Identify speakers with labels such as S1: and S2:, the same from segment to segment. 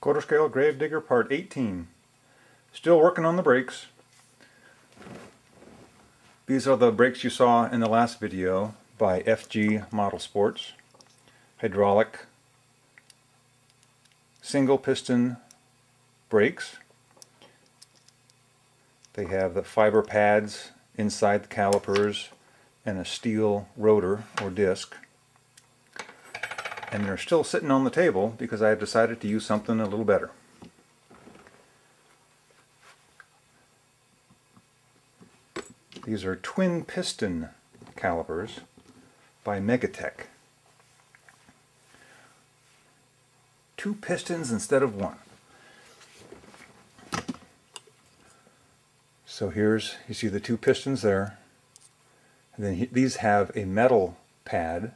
S1: Quarter Scale Gravedigger Part 18. Still working on the brakes. These are the brakes you saw in the last video by FG Model Sports. Hydraulic single piston brakes. They have the fiber pads inside the calipers and a steel rotor or disc. And they're still sitting on the table because I have decided to use something a little better. These are twin piston calipers by Megatech. 2 pistons instead of 1. So here's, you see the 2 pistons there. And then these have a metal pad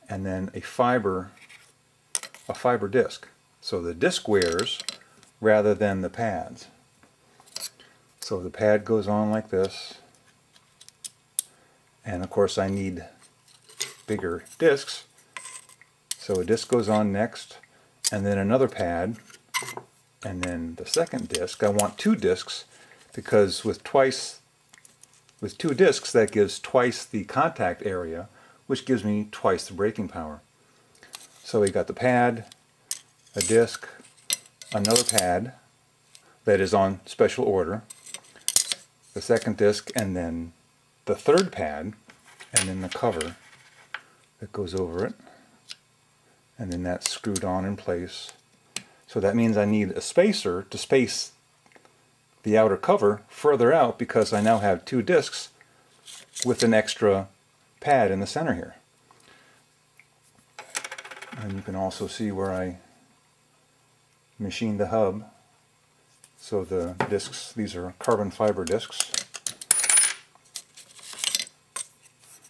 S1: and then a fiber disc. So the disc wears rather than the pads. So the pad goes on like this, and of course I need bigger discs. So a disc goes on next, and then another pad, and then the second disc. I want 2 discs because with 2 discs that gives twice the contact area, which gives me twice the braking power. So we got the pad, a disc, another pad that is on special order, the second disc, and then the third pad, and then the cover that goes over it, and then that's screwed on in place. So that means I need a spacer to space the outer cover further out because I now have 2 discs with an extra pad in the center here. And you can also see where I machined the hub. So the discs, these are carbon fiber discs.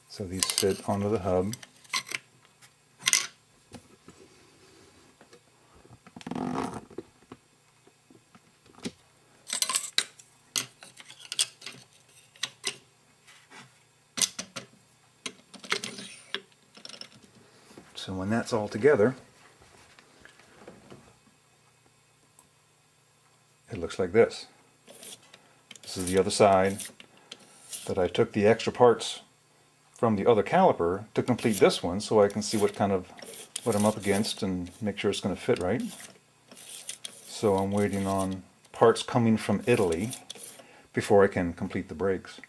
S1: So these fit onto the hub. So when that's all together, it looks like this. This is the other side that I took the extra parts from the other caliper to complete this one so I can see what I'm up against and make sure it's going to fit right. So I'm waiting on parts coming from Italy before I can complete the brakes.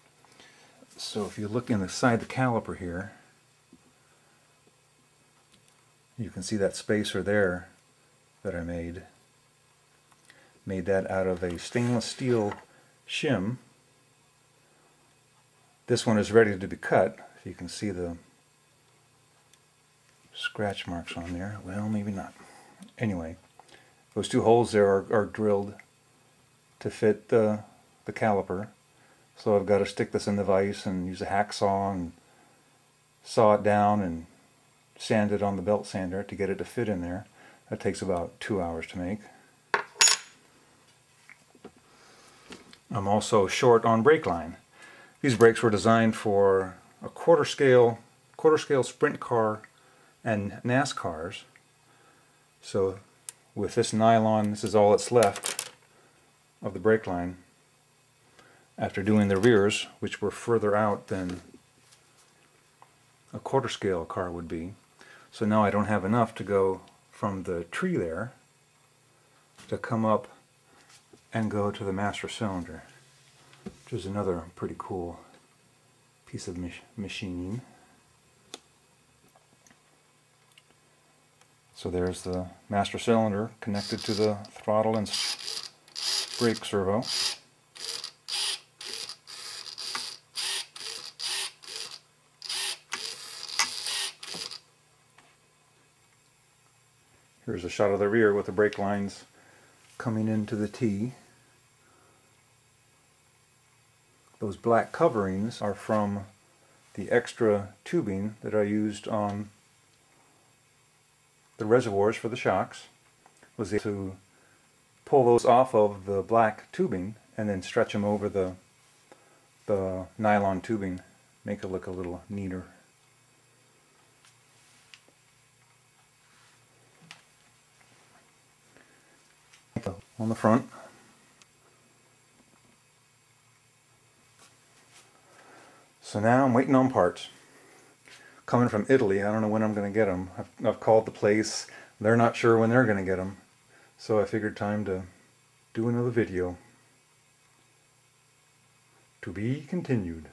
S1: So if you look inside the caliper here, you can see that spacer there that I made. Made that out of a stainless steel shim. This one is ready to be cut. You can see the scratch marks on there. Well, maybe not. Anyway, those 2 holes there are drilled to fit the caliper. So I've got to stick this in the vise and use a hacksaw and saw it down and sand it on the belt sander to get it to fit in there. That takes about 2 hours to make. I'm also short on brake line. These brakes were designed for a quarter scale sprint car and NASCARs. So with this nylon, this is all that's left of the brake line after doing the rears, which were further out than a quarter scale car would be. So now I don't have enough to go from the tree there to come up and go to the master cylinder, which is another pretty cool piece of machining. So there's the master cylinder connected to the throttle and brake servo. Here's a shot of the rear with the brake lines coming into the T. Those black coverings are from the extra tubing that I used on the reservoirs for the shocks. Was able to pull those off of the black tubing and then stretch them over the nylon tubing, make it look a little neater. on the front. So now I'm waiting on parts. Coming from Italy, I don't know when I'm going to get them. I've called the place. They're not sure when they're going to get them. So I figured time to do another video. To be continued.